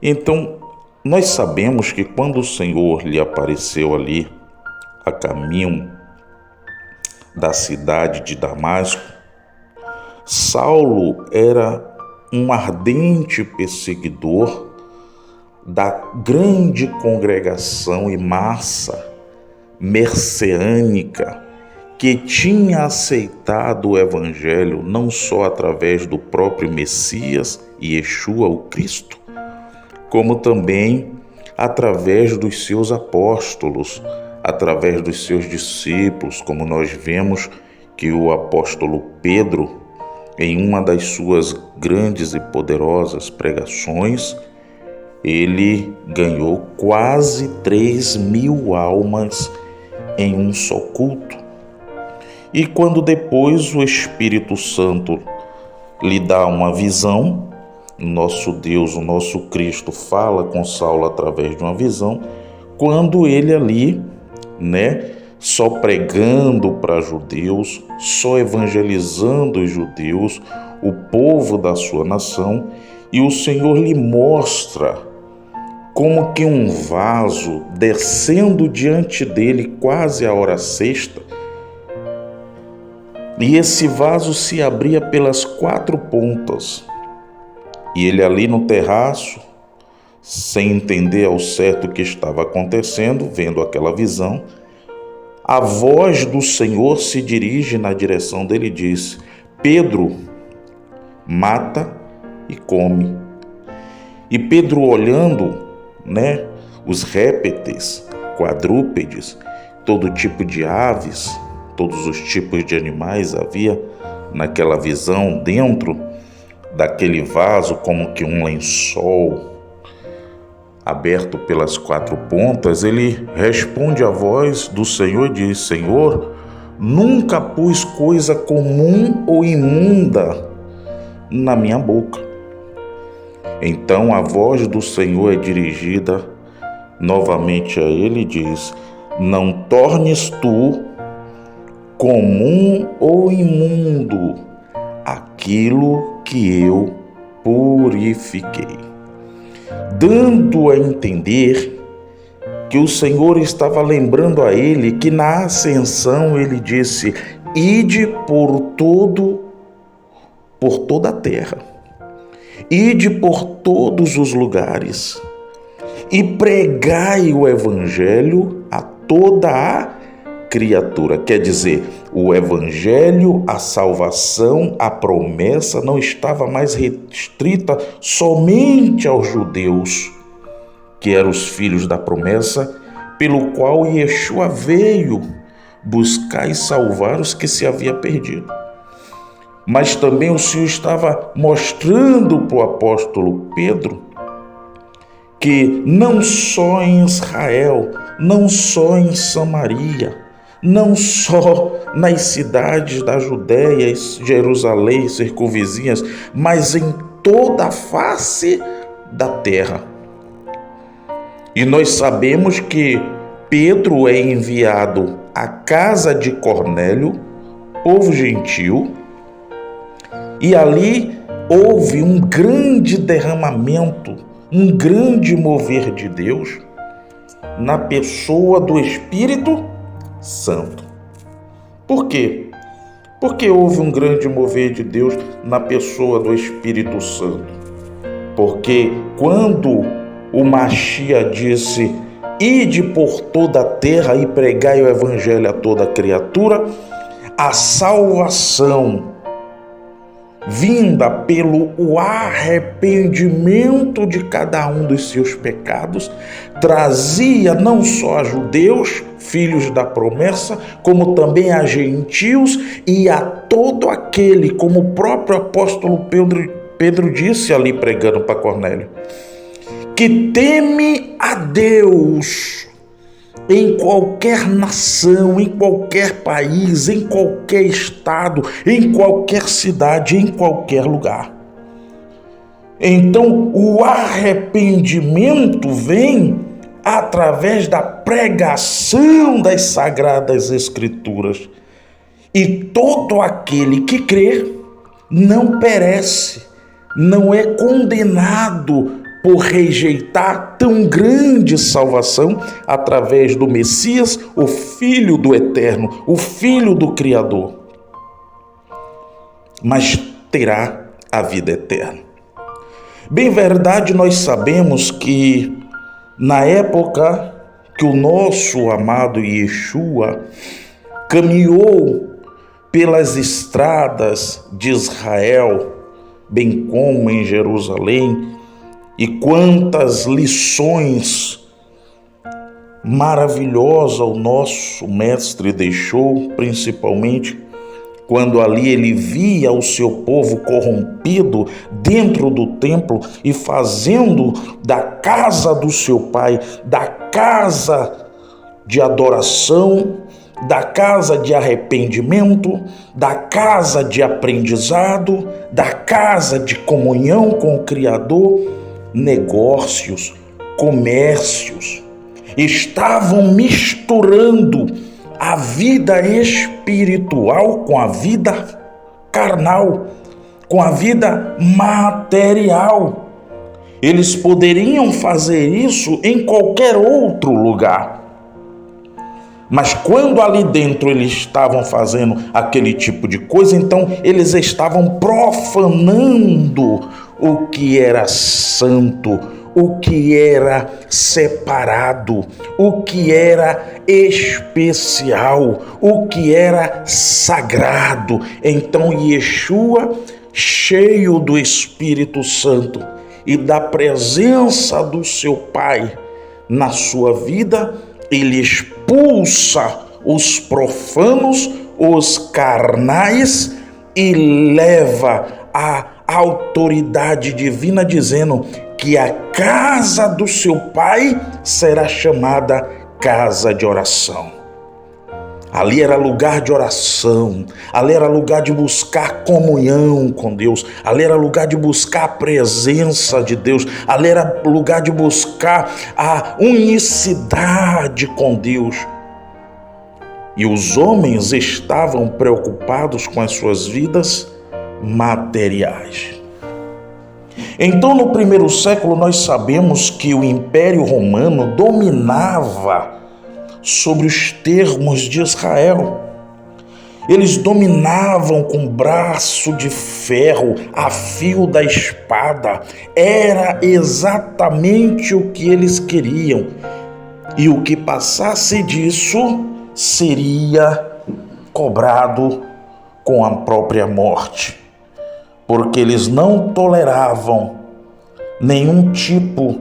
Então, nós sabemos que quando o Senhor lhe apareceu ali, a caminho da cidade de Damasco, Saulo era um ardente perseguidor da grande congregação e massa messiânica que tinha aceitado o Evangelho não só através do próprio Messias, Yeshua, o Cristo, como também através dos seus apóstolos, através dos seus discípulos, como nós vemos que o apóstolo Pedro, em uma das suas grandes e poderosas pregações, ele ganhou quase 3.000 almas em um só culto. E quando depois o Espírito Santo lhe dá uma visão, nosso Deus, o nosso Cristo, fala com Saulo através de uma visão, quando ele ali, só pregando para judeus, só evangelizando os judeus, o povo da sua nação, e o Senhor lhe mostra como que um vaso descendo diante dele quase à hora sexta, e esse vaso se abria pelas 4 pontas, e ele ali no terraço, sem entender ao certo o que estava acontecendo, vendo aquela visão, a voz do Senhor se dirige na direção dele e diz: Pedro, mata e come. E Pedro, olhando, os répteis, quadrúpedes, todo tipo de aves, todos os tipos de animais havia naquela visão dentro daquele vaso, como que um lençol aberto pelas 4 pontas, ele responde à voz do Senhor e diz: Senhor, nunca pus coisa comum ou imunda na minha boca. Então a voz do Senhor é dirigida novamente a ele e diz: não tornes tu comum ou imundo aquilo que eu purifiquei. Dando a entender que o Senhor estava lembrando a ele que na ascensão ele disse: ide por toda a terra, ide por todos os lugares e pregai o Evangelho a toda a criatura. Quer dizer, o Evangelho, a salvação, a promessa não estava mais restrita somente aos judeus, que eram os filhos da promessa, pelo qual Yeshua veio buscar e salvar os que se havia perdido. Mas também o Senhor estava mostrando para o apóstolo Pedro que não só em Israel, não só em Samaria, não só nas cidades da Judéia, Jerusalém, circunvizinhas, mas em toda a face da terra. E nós sabemos que Pedro é enviado à casa de Cornélio, povo gentil, e ali houve um grande derramamento, um grande mover de Deus na pessoa do Espírito Santo. Por quê? Porque houve um grande mover de Deus na pessoa do Espírito Santo. Porque quando o Mashiach disse: ide por toda a terra e pregai o Evangelho a toda criatura, a salvação vinda pelo arrependimento de cada um dos seus pecados, trazia não só a judeus, filhos da promessa, como também a gentios e a todo aquele, como o próprio apóstolo Pedro disse ali pregando para Cornélio, que teme a Deus em qualquer nação, em qualquer país, em qualquer estado, em qualquer cidade, em qualquer lugar. Então, o arrependimento vem através da pregação das Sagradas Escrituras. E todo aquele que crê não perece, não é condenado por rejeitar tão grande salvação através do Messias, o Filho do Eterno, o Filho do Criador, mas terá a vida eterna. Bem verdade, nós sabemos que na época que o nosso amado Yeshua caminhou pelas estradas de Israel, bem como em Jerusalém, e quantas lições maravilhosas o nosso mestre deixou, principalmente quando ali ele via o seu povo corrompido dentro do templo e fazendo da casa do seu pai, da casa de adoração, da casa de arrependimento, da casa de aprendizado, da casa de comunhão com o Criador, negócios, comércios. Estavam misturando a vida espiritual com a vida carnal, com a vida material. Eles poderiam fazer isso em qualquer outro lugar. Mas quando ali dentro eles estavam fazendo aquele tipo de coisa, então eles estavam profanando o que era santo, o que era separado, o que era especial, o que era sagrado. Então Yeshua, cheio do Espírito Santo e da presença do seu Pai na sua vida, ele expulsa os profanos, os carnais e leva a autoridade divina, dizendo que a casa do seu pai será chamada casa de oração. Ali era lugar de oração, ali era lugar de buscar comunhão com Deus, ali era lugar de buscar a presença de Deus, ali era lugar de buscar a unicidade com Deus. E os homens estavam preocupados com as suas vidas materiais. Então, no primeiro século, nós sabemos que o Império Romano dominava sobre os termos de Israel. Eles dominavam com braço de ferro, a fio da espada. Era exatamente o que eles queriam. E o que passasse disso seria cobrado com a própria morte, porque eles não toleravam nenhum tipo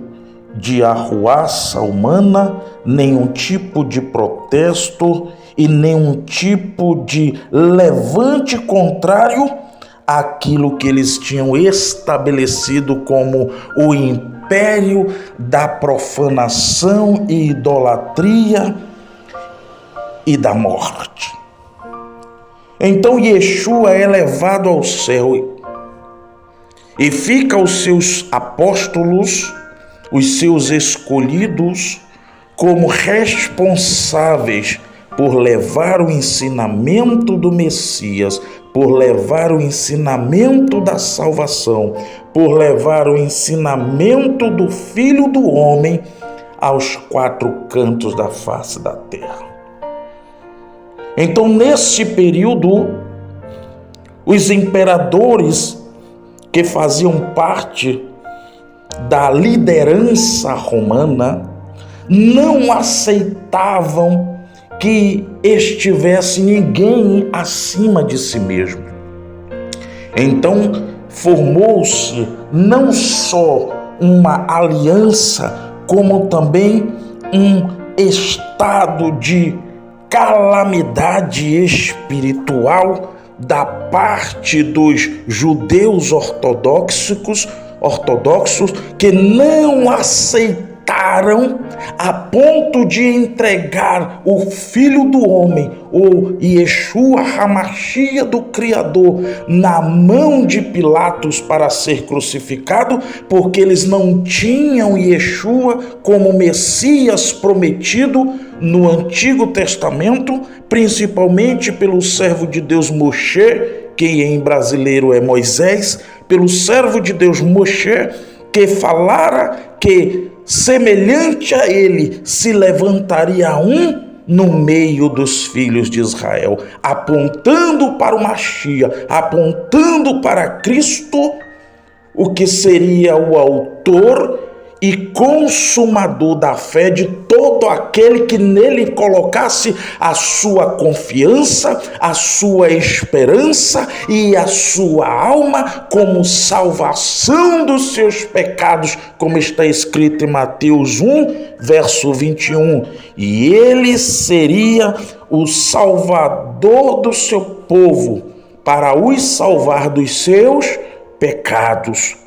de arruaça humana, nenhum tipo de protesto e nenhum tipo de levante contrário àquilo que eles tinham estabelecido como o império da profanação e idolatria e da morte. Então Yeshua é levado ao céu e fica os seus apóstolos, os seus escolhidos, como responsáveis por levar o ensinamento do Messias, por levar o ensinamento da salvação, por levar o ensinamento do Filho do Homem aos quatro cantos da face da terra. Então, nesse período, os imperadores que faziam parte da liderança romana não aceitavam que estivesse ninguém acima de si mesmo. Então, formou-se não só uma aliança, como também um estado de calamidade espiritual da parte dos judeus ortodoxos que não aceitaram a ponto de entregar o Filho do Homem, o Yeshua HaMashiach do Criador, na mão de Pilatos para ser crucificado, porque eles não tinham Yeshua como Messias prometido no Antigo Testamento, principalmente pelo servo de Deus Moshe, que em brasileiro é Moisés, pelo servo de Deus Moshe, que falara que semelhante a ele se levantaria um no meio dos filhos de Israel, apontando para o Mashiach, apontando para Cristo, o que seria o autor e consumador da fé de todo aquele que nele colocasse a sua confiança, a sua esperança e a sua alma como salvação dos seus pecados, como está escrito em Mateus 1, verso 21. E ele seria o salvador do seu povo, para os salvar dos seus pecados,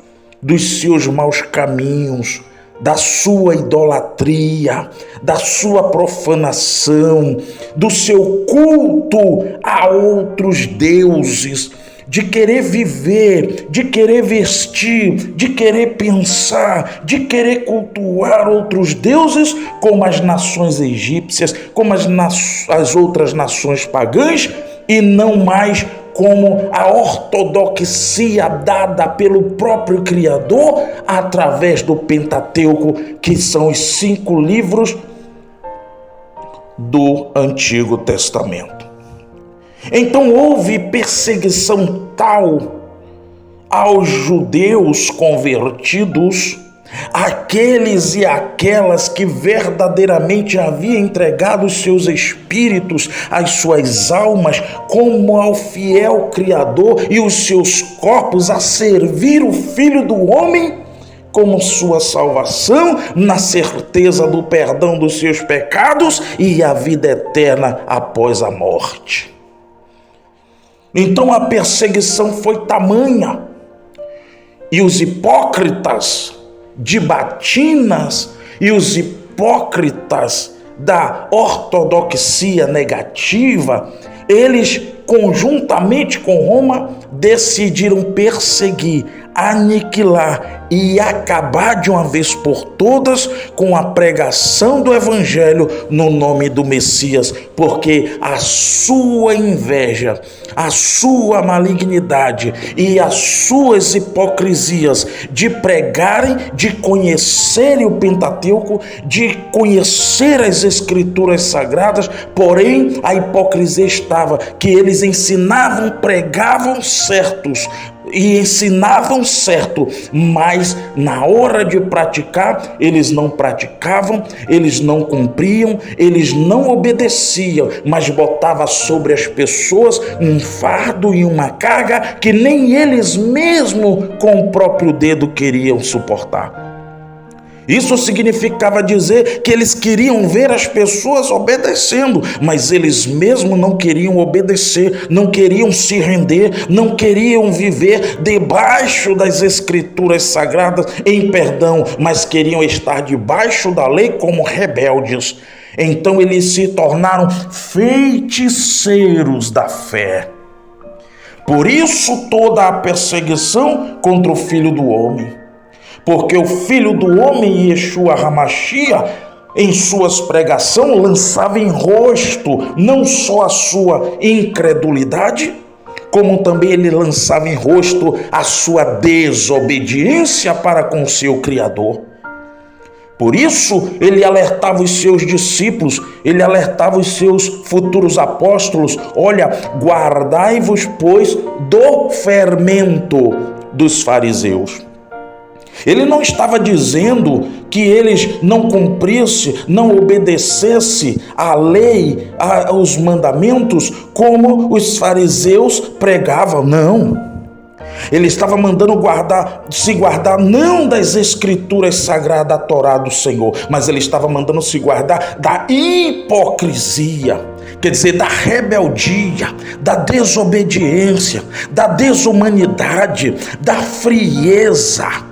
dos seus maus caminhos, da sua idolatria, da sua profanação, do seu culto a outros deuses, de querer viver, de querer vestir, de querer pensar, de querer cultuar outros deuses, como as nações egípcias, como as outras nações pagãs, e não mais como a ortodoxia dada pelo próprio Criador através do Pentateuco, que são os 5 livros do Antigo Testamento. Então houve perseguição tal aos judeus convertidos, aqueles e aquelas que verdadeiramente haviam entregado os seus espíritos, as suas almas, como ao fiel Criador e os seus corpos a servir o Filho do Homem como sua salvação, na certeza do perdão dos seus pecados e a vida eterna após a morte. Então a perseguição foi tamanha, e os hipócritas de batinas e os hipócritas da ortodoxia negativa, eles conjuntamente com Roma decidiram perseguir, aniquilar e acabar de uma vez por todas com a pregação do Evangelho no nome do Messias, porque a sua inveja, a sua malignidade e as suas hipocrisias de pregarem, de conhecerem o Pentateuco, de conhecer as Escrituras Sagradas, porém a hipocrisia estava que eles ensinavam, pregavam certos e ensinavam certo, mas na hora de praticar, eles não praticavam, eles não cumpriam, eles não obedeciam, mas botava sobre as pessoas um fardo e uma carga que nem eles mesmos com o próprio dedo queriam suportar. Isso significava dizer que eles queriam ver as pessoas obedecendo, mas eles mesmos não queriam obedecer, não queriam se render, não queriam viver debaixo das Escrituras Sagradas em perdão, mas queriam estar debaixo da lei como rebeldes. Então eles se tornaram feiticeiros da fé. Por isso toda a perseguição contra o Filho do Homem. Porque o Filho do Homem, Yeshua HaMashiach, em suas pregações, lançava em rosto não só a sua incredulidade, como também ele lançava em rosto a sua desobediência para com seu Criador. Por isso, ele alertava os seus discípulos, ele alertava os seus futuros apóstolos: olha, guardai-vos, pois, do fermento dos fariseus. Ele não estava dizendo que eles não cumprissem, não obedecessem à lei, aos mandamentos, como os fariseus pregavam, não. Ele estava mandando se guardar não das Escrituras Sagradas da Torá do Senhor, mas ele estava mandando se guardar da hipocrisia, quer dizer, da rebeldia, da desobediência, da desumanidade, da frieza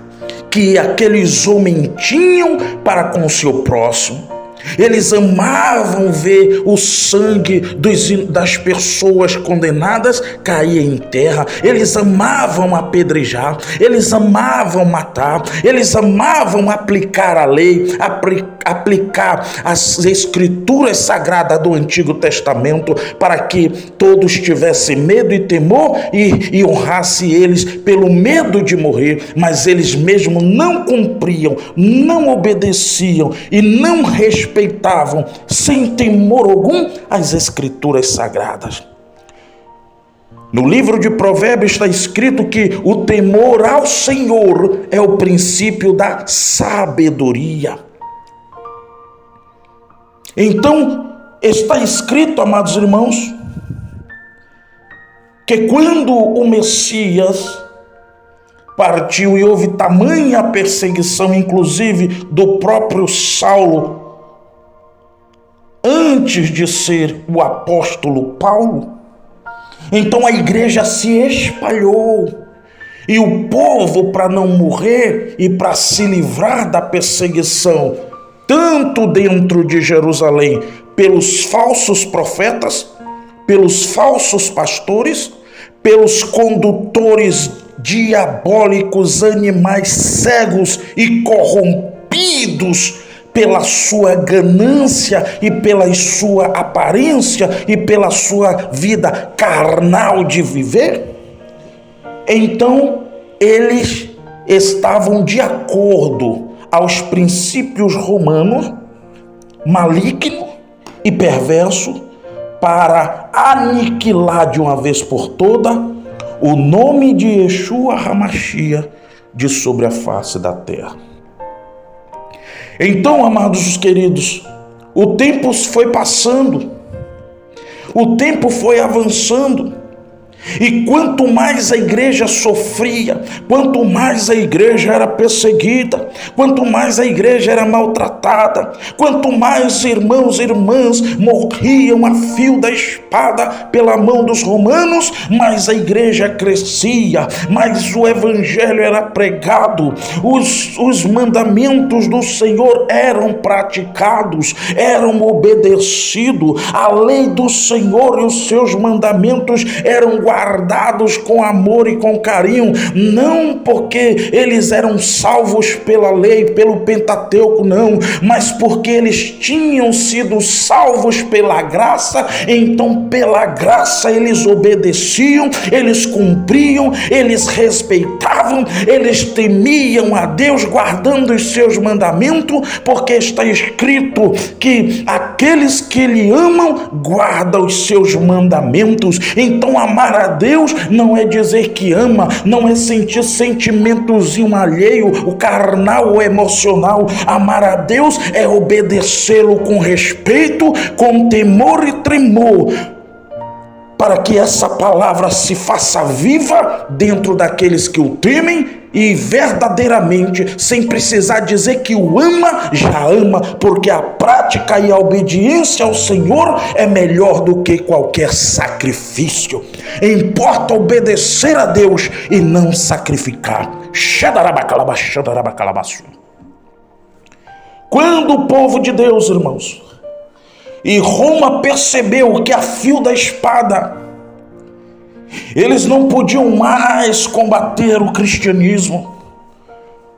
que aqueles homens tinham para com o seu próximo. Eles amavam ver o sangue das pessoas condenadas cair em terra. Eles amavam apedrejar. Eles amavam matar. Eles amavam aplicar a lei, aplicar as escrituras sagradas do Antigo Testamento para que todos tivessem medo e temor e honrasse eles pelo medo de morrer, mas eles mesmos não cumpriam, não obedeciam e não respeitavam, sem temor algum, as escrituras sagradas. No livro de Provérbios está escrito que o temor ao Senhor é o princípio da sabedoria. Então, está escrito, amados irmãos, que quando o Messias partiu e houve tamanha perseguição, inclusive do próprio Saulo, antes de ser o apóstolo Paulo, então a igreja se espalhou e o povo, para não morrer e para se livrar da perseguição, tanto dentro de Jerusalém, pelos falsos profetas, pelos falsos pastores, pelos condutores diabólicos, animais cegos e corrompidos pela sua ganância e pela sua aparência e pela sua vida carnal de viver, então eles estavam de acordo aos princípios romanos, maligno e perverso, para aniquilar de uma vez por toda o nome de Yeshua HaMashiach de sobre a face da terra. Então, amados queridos, o tempo foi passando, o tempo foi avançando, e quanto mais a igreja sofria, quanto mais a igreja era perseguida, quanto mais a igreja era maltratada, quanto mais irmãos e irmãs morriam a fio da espada pela mão dos romanos, mais a igreja crescia, mais o evangelho era pregado, os mandamentos do Senhor eram praticados, eram obedecidos, a lei do Senhor e os seus mandamentos eram guardados com amor e com carinho, não porque eles eram salvos pela lei, pelo Pentateuco, não, mas porque eles tinham sido salvos pela graça. Então pela graça eles obedeciam, eles cumpriam, eles respeitavam, eles temiam a Deus, guardando os seus mandamentos, porque está escrito que aqueles que lhe amam guardam os seus mandamentos. Então amar a Deus não é dizer que ama, não é sentir sentimentozinho alheio, o carnal ou emocional. Amar a Deus é obedecê-lo com respeito, com temor e tremor, para que essa palavra se faça viva dentro daqueles que o temem e verdadeiramente, sem precisar dizer que o ama, já ama, porque a prática e a obediência ao Senhor é melhor do que qualquer sacrifício. Importa obedecer a Deus e não sacrificar. Quando o povo de Deus, irmãos, e Roma percebeu que a fio da espada eles não podiam mais combater o cristianismo,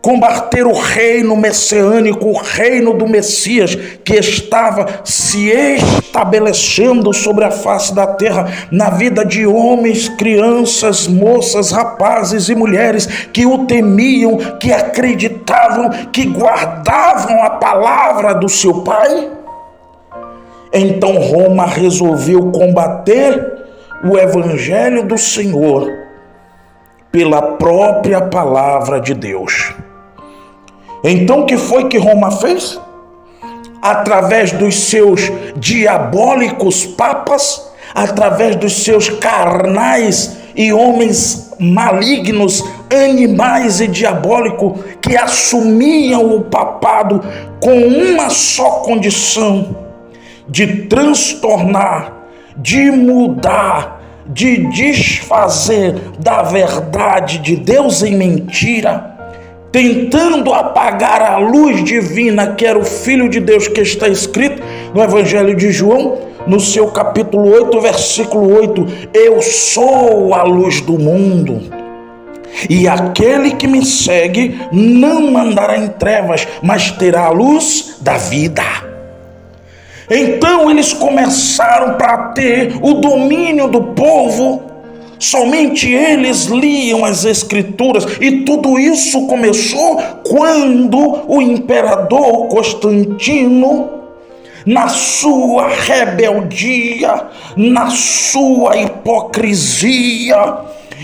combater o reino messiânico, o reino do Messias que estava se estabelecendo sobre a face da terra, na vida de homens, crianças, moças, rapazes e mulheres que o temiam, que acreditavam, que guardavam a palavra do seu Pai. Então Roma resolveu combater o evangelho do Senhor pela própria palavra de Deus. Então o que foi que Roma fez? Através dos seus diabólicos papas, através dos seus carnais e homens malignos, animais e diabólicos, que assumiam o papado com uma só condição: de transtornar, de mudar, de desfazer da verdade de Deus em mentira, tentando apagar a luz divina que era o Filho de Deus, que está escrito no Evangelho de João, no seu capítulo 8, versículo 8: eu sou a luz do mundo. E aquele que me segue não andará em trevas, mas terá a luz da vida. Então eles começaram para ter o domínio do povo. Somente eles liam as escrituras, e tudo isso começou quando o imperador Constantino, na sua rebeldia, na sua hipocrisia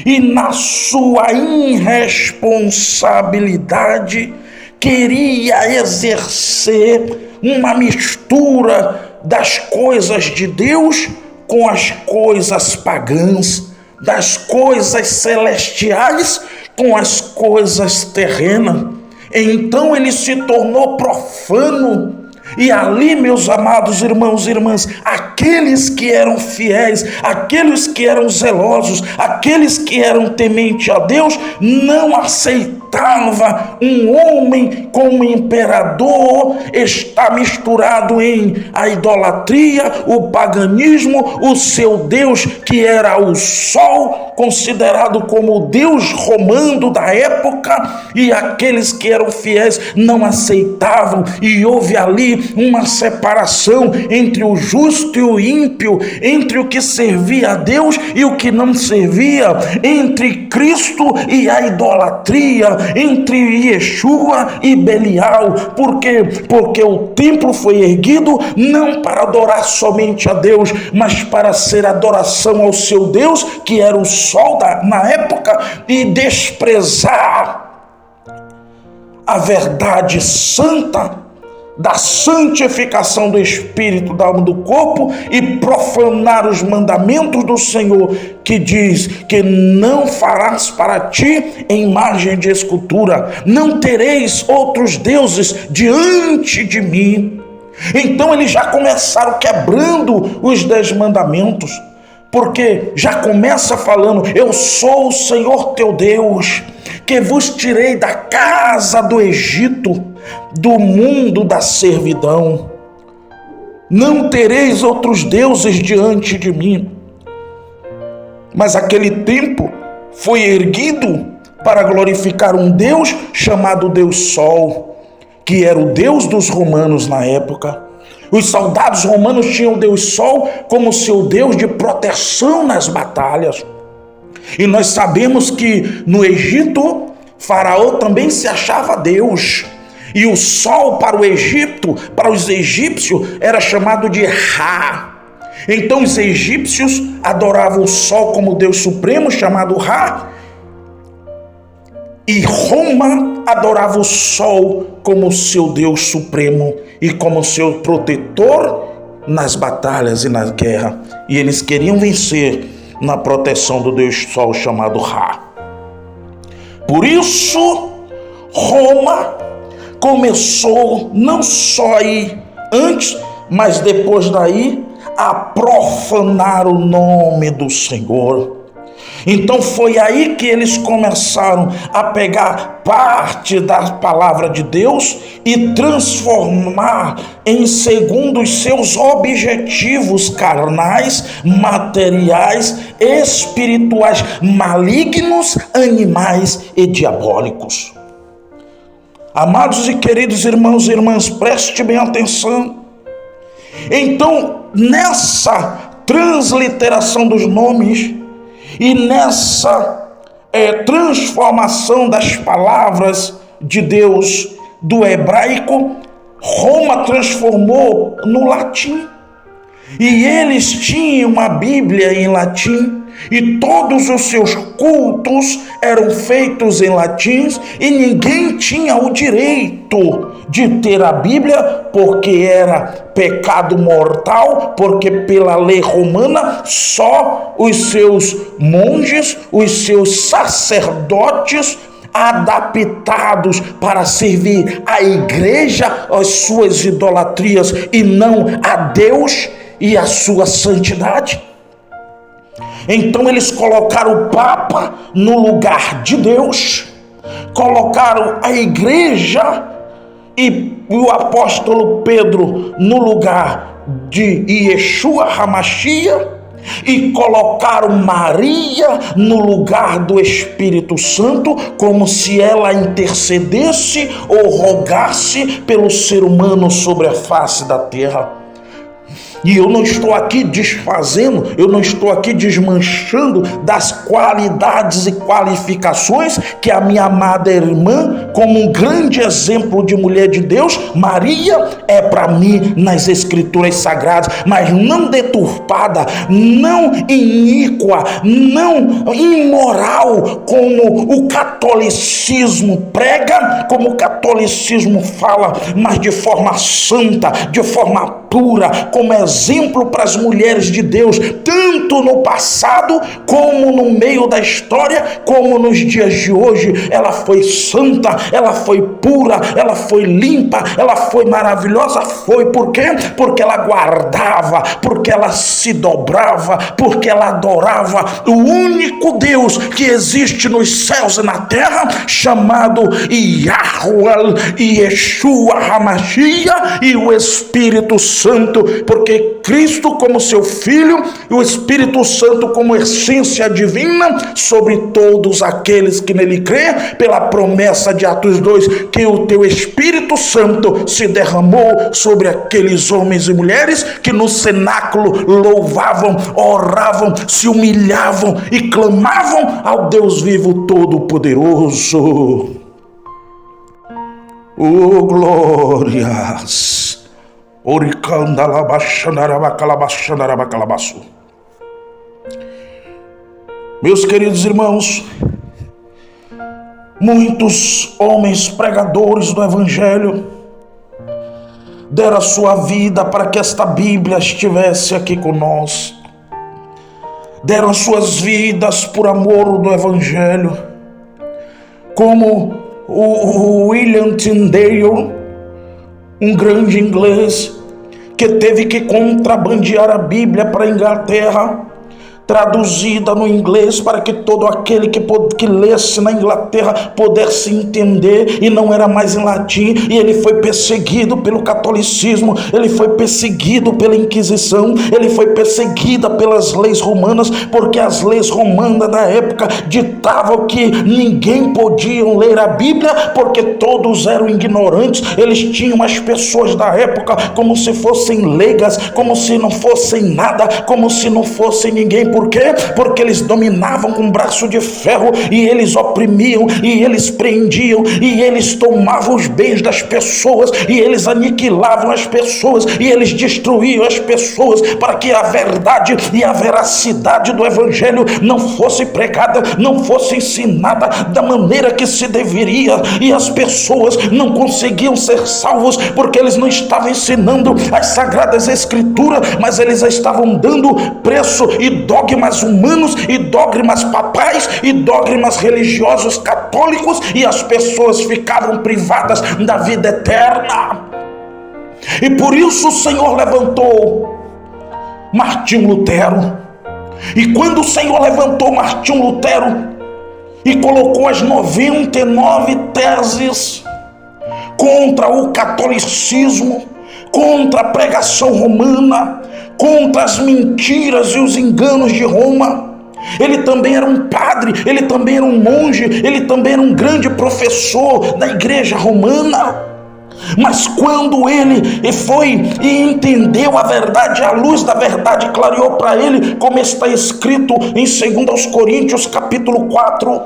e na sua irresponsabilidade, queria exercer uma mistura das coisas de Deus com as coisas pagãs, das coisas celestiais com as coisas terrenas. Então ele se tornou profano. E ali, meus amados irmãos e irmãs, aqueles que eram fiéis, aqueles que eram zelosos, aqueles que eram tementes a Deus, não aceitavam um homem como imperador está misturado em a idolatria, o paganismo, o seu Deus que era o sol, considerado como o Deus romano da época, e aqueles que eram fiéis não aceitavam, e houve ali uma separação entre o justo e o ímpio, entre o que servia a Deus e o que não servia, entre Cristo e a idolatria, entre Yeshua e Belial. Por quê? Porque o templo foi erguido não para adorar somente a Deus, mas para ser adoração ao seu Deus, que era o sol na época, e desprezar a verdade santa da santificação do espírito, da alma, do corpo, e profanar os mandamentos do Senhor, que diz que não farás para ti imagem de escultura, não tereis outros deuses diante de mim. Então eles já começaram quebrando os 10 mandamentos, porque já começa falando: eu sou o Senhor teu Deus, que vos tirei da casa do Egito, do mundo da servidão. Não tereis outros deuses diante de mim. Mas aquele templo foi erguido para glorificar um Deus chamado Deus Sol, que era o Deus dos romanos na época. Os soldados romanos tinham o Deus Sol como seu Deus de proteção nas batalhas. E nós sabemos que no Egito, Faraó também se achava Deus. E o sol para o Egito, para os egípcios, era chamado de Ra. Então os egípcios adoravam o sol como Deus supremo, chamado Ra. E Roma adorava o sol como seu Deus supremo e como seu protetor nas batalhas e na guerra. E eles queriam vencer na proteção do Deus Sol chamado Ra. Por isso, Roma começou não só aí antes, mas depois daí, a profanar o nome do Senhor. Então foi aí que eles começaram a pegar parte da palavra de Deus e transformar em segundo os seus objetivos carnais, materiais, espirituais, malignos, animais e diabólicos. Amados e queridos irmãos e irmãs, preste bem atenção. Então, nessa transliteração dos nomes e nessa transformação das palavras de Deus do hebraico, Roma transformou no latim. E eles tinham a Bíblia em latim, e todos os seus cultos eram feitos em latim, e ninguém tinha o direito de ter a Bíblia, porque era pecado mortal, porque pela lei romana só os seus monges, os seus sacerdotes adaptados para servir a igreja, as suas idolatrias, e não a Deus e a sua santidade. Então eles colocaram o Papa no lugar de Deus, colocaram a igreja e o apóstolo Pedro no lugar de Yeshua HaMashiach, e colocaram Maria no lugar do Espírito Santo, como se ela intercedesse ou rogasse pelo ser humano sobre a face da terra. E eu não estou aqui desfazendo, eu não estou aqui desmanchando das qualidades e qualificações que a minha amada irmã, como um grande exemplo de mulher de Deus, Maria, é para mim nas Escrituras Sagradas, mas não deturpada, não iníqua, não imoral, como o catolicismo prega, como o catolicismo fala, mas de forma santa, de forma pura, como exemplo para as mulheres de Deus, tanto no passado, como no meio da história, como nos dias de hoje. Ela foi santa, ela foi pura, ela foi limpa, ela foi maravilhosa. Foi por quê? Porque ela guardava, porque ela se dobrava, porque ela adorava o único Deus que existe nos céus e na terra, chamado Yahweh, Yeshua HaMashiach, e o Espírito Santo, porque Cristo como seu Filho e o Espírito Santo como essência divina sobre todos aqueles que nele crê, pela promessa de Atos 2, que o teu Espírito Santo se derramou sobre aqueles homens e mulheres que no cenáculo louvavam, oravam, se humilhavam e clamavam ao Deus vivo todo-poderoso. Oh, glórias! Meus queridos irmãos, muitos homens pregadores do Evangelho deram a sua vida para que esta Bíblia estivesse aqui conosco. Deram as suas vidas por amor do Evangelho, como o William Tyndale, um grande inglês que teve que contrabandear a Bíblia para a Inglaterra, traduzida no inglês para que todo aquele que lesse na Inglaterra pudesse entender, e não era mais em latim, e ele foi perseguido pelo catolicismo, ele foi perseguido pela Inquisição, ele foi perseguido pelas leis romanas, porque as leis romanas da época ditavam que ninguém podia ler a Bíblia, porque todos eram ignorantes. Eles tinham as pessoas da época como se fossem leigas, como se não fossem nada, como se não fossem ninguém. Por quê? Porque eles dominavam com um braço de ferro, e eles oprimiam, e eles prendiam, e eles tomavam os bens das pessoas, e eles aniquilavam as pessoas, e eles destruíam as pessoas, para que a verdade e a veracidade do Evangelho não fosse pregada, não fosse ensinada da maneira que se deveria, e as pessoas não conseguiam ser salvos, porque eles não estavam ensinando as Sagradas Escrituras, mas eles estavam dando preço e dogmas humanos, e dogmas papais, e dogmas religiosos católicos, e as pessoas ficavam privadas da vida eterna. E por isso o Senhor levantou Martinho Lutero. E quando o Senhor levantou Martinho Lutero e colocou as 99 teses contra o catolicismo, contra a pregação romana, contra as mentiras e os enganos de Roma. Ele também era um padre, ele também era um monge, ele também era um grande professor da igreja romana. Mas quando ele foi e entendeu a verdade, a luz da verdade clareou para ele, como está escrito em 2 Coríntios capítulo 4,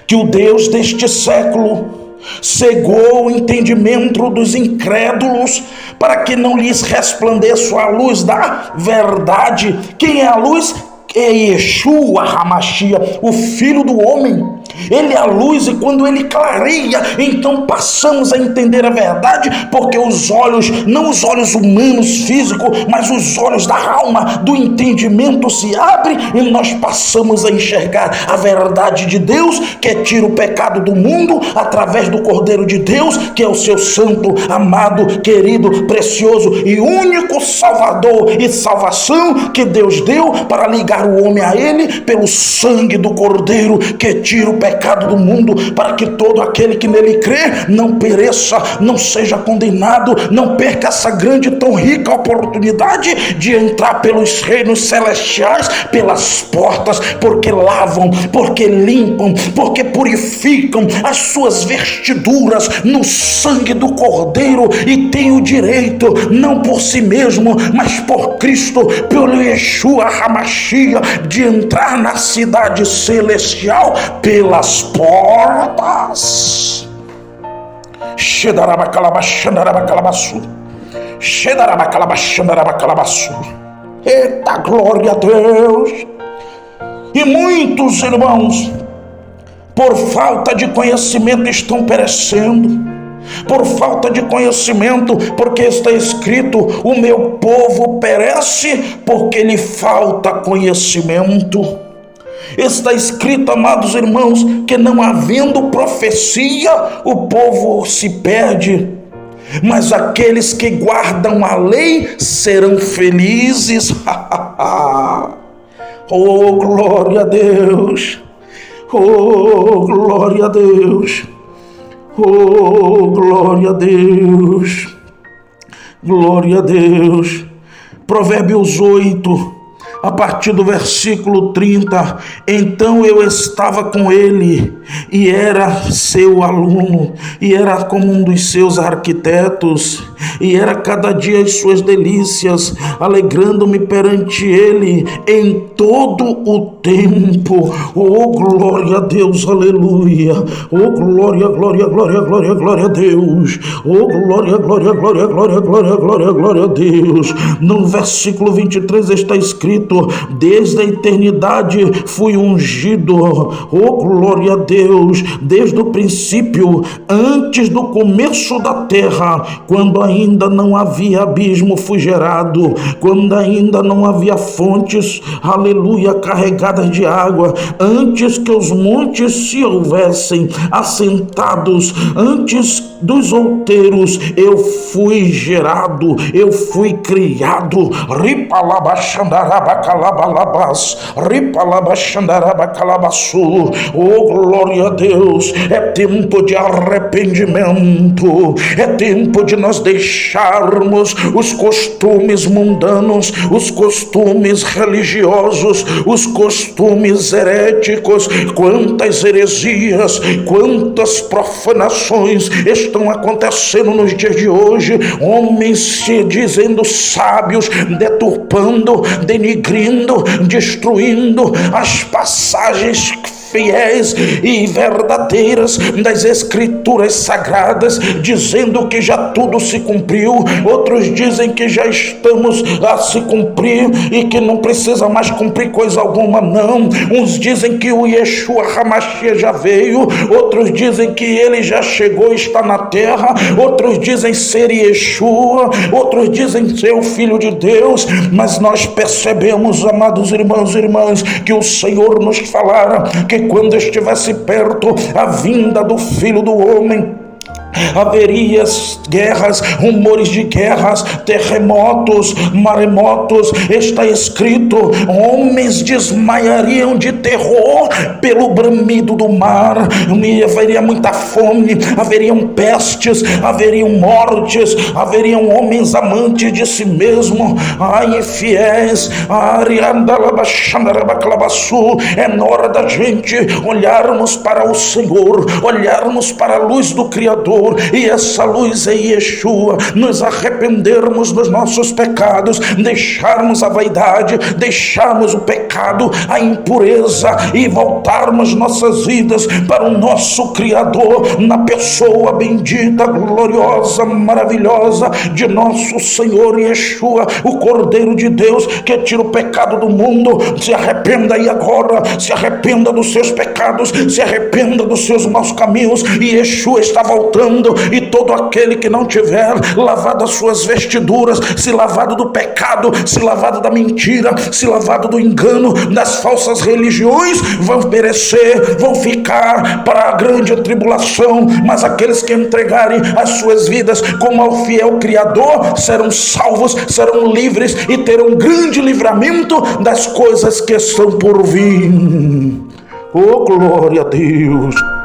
que o Deus deste século cegou o entendimento dos incrédulos, para que não lhes resplandeça a luz da verdade. Quem é a luz? É Yeshua HaMashiach, o Filho do Homem. Ele é a luz, e quando ele clareia, então passamos a entender a verdade, porque os olhos, não os olhos humanos físicos, mas os olhos da alma, do entendimento se abrem, e nós passamos a enxergar a verdade de Deus, que tira o pecado do mundo através do Cordeiro de Deus, que é o seu santo, amado, querido, precioso e único Salvador e salvação que Deus deu para ligar dar o homem a ele pelo sangue do Cordeiro, que tira o pecado do mundo, para que todo aquele que nele crê não pereça, não seja condenado, não perca essa grande e tão rica oportunidade de entrar pelos reinos celestiais, pelas portas, porque lavam, porque limpam, porque purificam as suas vestiduras no sangue do Cordeiro, e tem o direito, não por si mesmo, mas por Cristo, pelo Yeshua HaMashiach, de entrar na cidade celestial pelas portas. Eita, glória a Deus! E muitos irmãos, por falta de conhecimento, estão perecendo. Por falta de conhecimento, porque está escrito: o meu povo perece porque lhe falta conhecimento. Está escrito, amados irmãos, que não havendo profecia, o povo se perde, mas aqueles que guardam a lei serão felizes. Oh, glória a Deus! Oh, glória a Deus! Oh, glória a Deus! Glória a Deus! Provérbios 8, a partir do versículo 30. Então eu estava com ele, e era seu aluno, e era como um dos seus arquitetos, e era cada dia as suas delícias, alegrando-me perante ele em todo o tempo. Oh, glória a Deus, aleluia! Oh, glória, glória, glória, glória, glória a Deus! Oh, glória, glória, glória, glória, glória, glória, glória a Deus! No versículo 23 está escrito: desde a eternidade fui ungido. Oh, glória a Deus! Desde o princípio, antes do começo da terra, quando ainda não havia abismo, fui gerado, quando ainda não havia fontes, aleluia, carregadas de água, antes que os montes se houvessem assentados, antes dos outeiros, eu fui gerado, eu fui criado. Oh, glória a Deus! É tempo de arrependimento, é tempo de nós deixarmos os costumes mundanos, os costumes religiosos, os costumes heréticos. Quantas heresias, quantas profanações estão acontecendo nos dias de hoje, homens se dizendo sábios, deturpando, denigrindo, destruindo as passagens fiéis e verdadeiras das escrituras sagradas, dizendo que já tudo se cumpriu. Outros dizem que já estamos a se cumprir e que não precisa mais cumprir coisa alguma, não. Uns dizem que o Yeshua HaMashiach já veio, outros dizem que ele já chegou e está na terra, outros dizem ser Yeshua, outros dizem ser o Filho de Deus. Mas nós percebemos, amados irmãos e irmãs, que o Senhor nos falara que quando estivesse perto a vinda do Filho do Homem, haveria guerras, rumores de guerras, terremotos, maremotos. Está escrito: homens desmaiariam de terror pelo bramido do mar. Haveria muita fome, haveriam pestes, haveriam mortes, haveriam homens amantes de si mesmo. Ai, infiéis! É na hora da gente olharmos para o Senhor, olharmos para a luz do Criador, e essa luz é Yeshua, nos arrependermos dos nossos pecados, deixarmos a vaidade, deixarmos o pecado, a impureza, e voltarmos nossas vidas para o nosso Criador, na pessoa bendita, gloriosa, maravilhosa de nosso Senhor Yeshua, o Cordeiro de Deus que tira o pecado do mundo. Se arrependa aí agora, se arrependa dos seus pecados, se arrependa dos seus maus caminhos, e Yeshua está voltando falando, e todo aquele que não tiver lavado as suas vestiduras, se lavado do pecado, se lavado da mentira, se lavado do engano, das falsas religiões, vão perecer, vão ficar para a grande tribulação, mas aqueles que entregarem as suas vidas como ao fiel Criador serão salvos, serão livres e terão grande livramento das coisas que estão por vir. Oh, glória a Deus!